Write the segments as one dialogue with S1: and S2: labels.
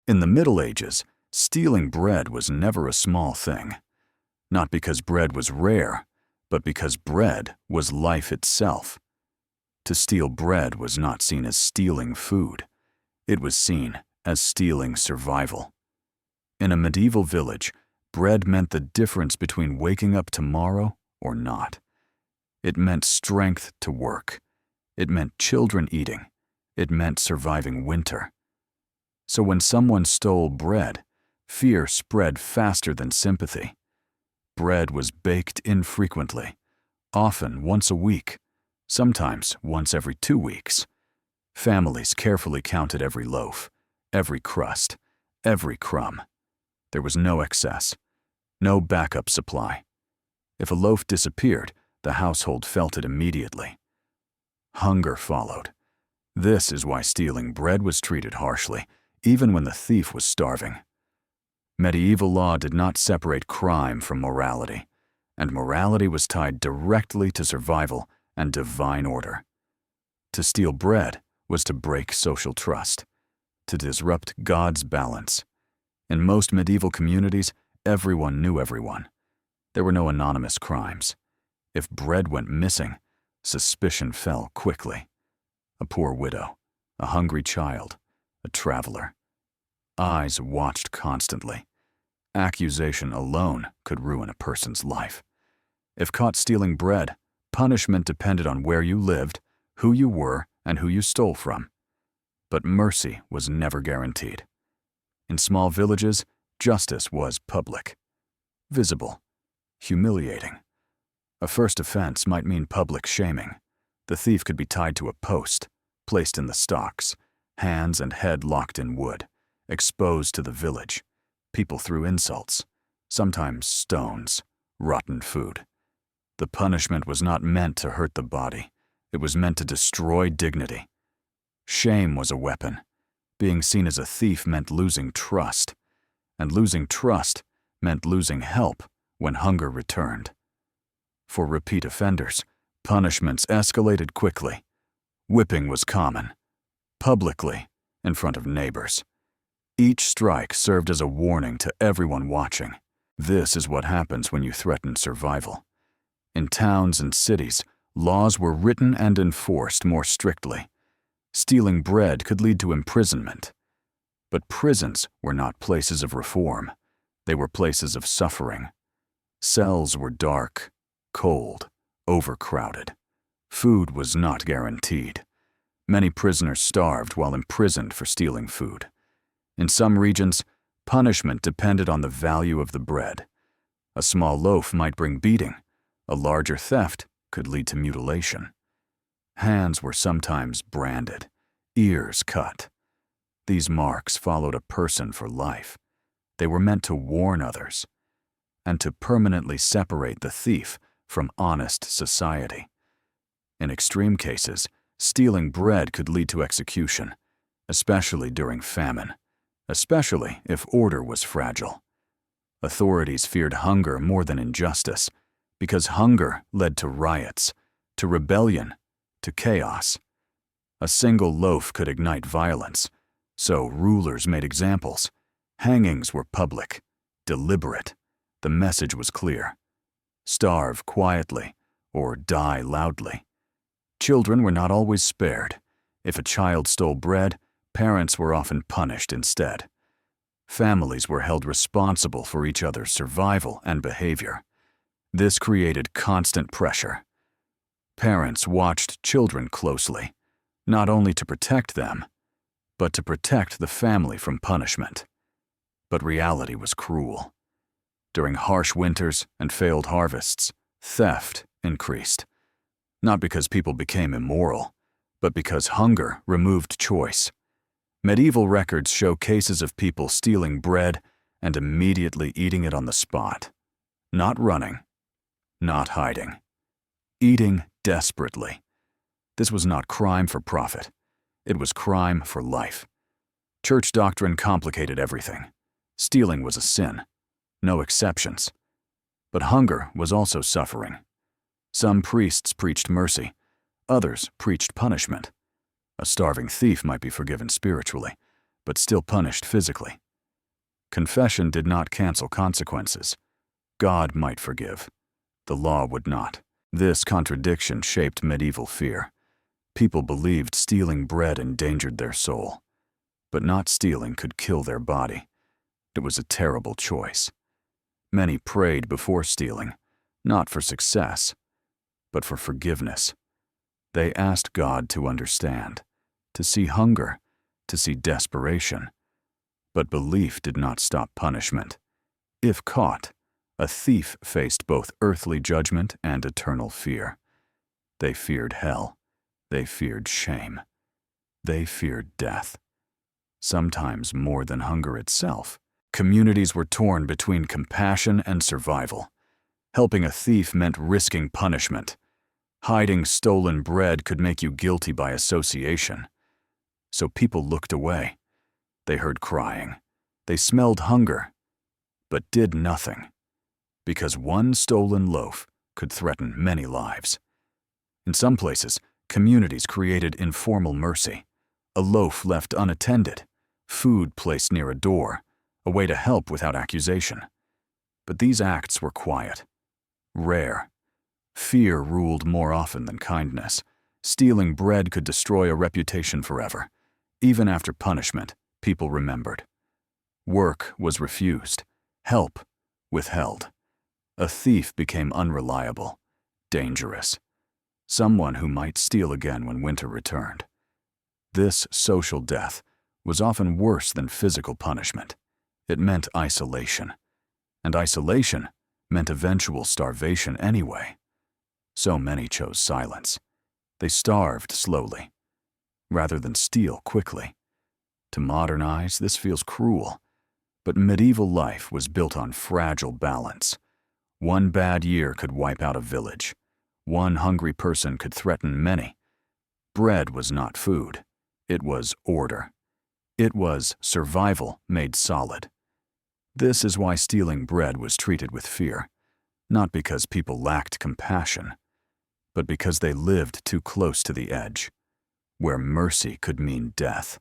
S1: In the Middle Ages, stealing bread was never a small thing. Not because bread was rare, but because bread was life itself. To steal bread was not seen as stealing food. It was seen as stealing survival. In a medieval village, bread meant the difference between waking up tomorrow or not. It meant strength to work. It meant children eating. It meant surviving winter. So when someone stole bread, fear spread faster than sympathy. Bread was baked infrequently, often once a week, sometimes once every 2 weeks. Families carefully counted every loaf, every crust, every crumb. There was no excess, no backup supply. If a loaf disappeared, the household felt it immediately. Hunger followed. This is why stealing bread was treated harshly, even when the thief was starving. Medieval law did not separate crime from morality, and morality was tied directly to survival and divine order. To steal bread was to break social trust, to disrupt God's balance. In most medieval communities, everyone knew everyone. There were no anonymous crimes. If bread went missing, suspicion fell quickly. A poor widow, a hungry child, a traveler. Eyes watched constantly. Accusation alone could ruin a person's life. If caught stealing bread, punishment depended on where you lived, who you were, and who you stole from. But mercy was never guaranteed. In small villages, justice was public, visible, humiliating. A first offense might mean public shaming. The thief could be tied to a post, placed in the stocks, hands and head locked in wood, exposed to the village. People threw insults, sometimes stones, rotten food. The punishment was not meant to hurt the body. It was meant to destroy dignity. Shame was a weapon. Being seen as a thief meant losing trust, and losing trust meant losing help when hunger returned. For repeat offenders, punishments escalated quickly. Whipping was common, publicly, in front of neighbors. Each strike served as a warning to everyone watching. This is what happens when you threaten survival. In towns and cities, laws were written and enforced more strictly. Stealing bread could lead to imprisonment. But prisons were not places of reform. They were places of suffering. Cells were dark, cold, overcrowded. Food was not guaranteed. Many prisoners starved while imprisoned for stealing food. In some regions, punishment depended on the value of the bread. A small loaf might bring beating. A larger theft could lead to mutilation. Hands were sometimes branded, ears cut. These marks followed a person for life. They were meant to warn others and to permanently separate the thief from honest society. In extreme cases, stealing bread could lead to execution, especially during famine, especially if order was fragile. Authorities feared hunger more than injustice, because hunger led to riots, to rebellion, to chaos. A single loaf could ignite violence, so rulers made examples. Hangings were public, deliberate. The message was clear: starve quietly or die loudly. Children were not always spared. If a child stole bread, parents were often punished instead. Families were held responsible for each other's survival and behavior. This created constant pressure. Parents watched children closely, not only to protect them, but to protect the family from punishment. But reality was cruel. During harsh winters and failed harvests, theft increased. Not because people became immoral, but because hunger removed choice. Medieval records show cases of people stealing bread and immediately eating it on the spot. Not running, not hiding. Eating desperately. This was not crime for profit. It was crime for life. Church doctrine complicated everything. Stealing was a sin. No exceptions. But hunger was also suffering. Some priests preached mercy. Others preached punishment. A starving thief might be forgiven spiritually, but still punished physically. Confession did not cancel consequences. God might forgive. The law would not. This contradiction shaped medieval fear. People believed stealing bread endangered their soul, but not stealing could kill their body. It was a terrible choice. Many prayed before stealing, not for success, but for forgiveness. They asked God to understand, to see hunger, to see desperation. But belief did not stop punishment. If caught, a thief faced both earthly judgment and eternal fear. They feared hell. They feared shame. They feared death. Sometimes more than hunger itself. Communities were torn between compassion and survival. Helping a thief meant risking punishment. Hiding stolen bread could make you guilty by association. So people looked away. They heard crying. They smelled hunger, but did nothing, because one stolen loaf could threaten many lives. In some places, communities created informal mercy. A loaf left unattended, food placed near a door, a way to help without accusation. But these acts were quiet, rare. Fear ruled more often than kindness. Stealing bread could destroy a reputation forever. Even after punishment, people remembered. Work was refused. Help withheld. A thief became unreliable, dangerous. Someone who might steal again when winter returned. This social death was often worse than physical punishment. It meant isolation. And isolation meant eventual starvation anyway. So many chose silence. They starved slowly, rather than steal quickly. To modernize, this feels cruel. But medieval life was built on fragile balance. One bad year could wipe out a village. One hungry person could threaten many. Bread was not food. It was order. It was survival made solid. This is why stealing bread was treated with fear, not because people lacked compassion, but because they lived too close to the edge, where mercy could mean death,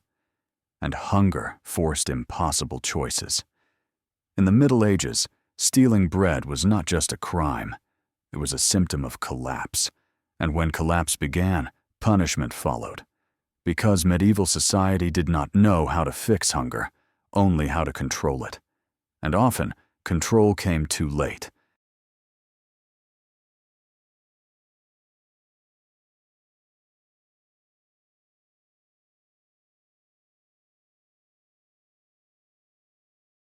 S1: and hunger forced impossible choices. In the Middle Ages, stealing bread was not just a crime, it was a symptom of collapse, and when collapse began, punishment followed. Because medieval society did not know how to fix hunger, only how to control it. And often, control came too late.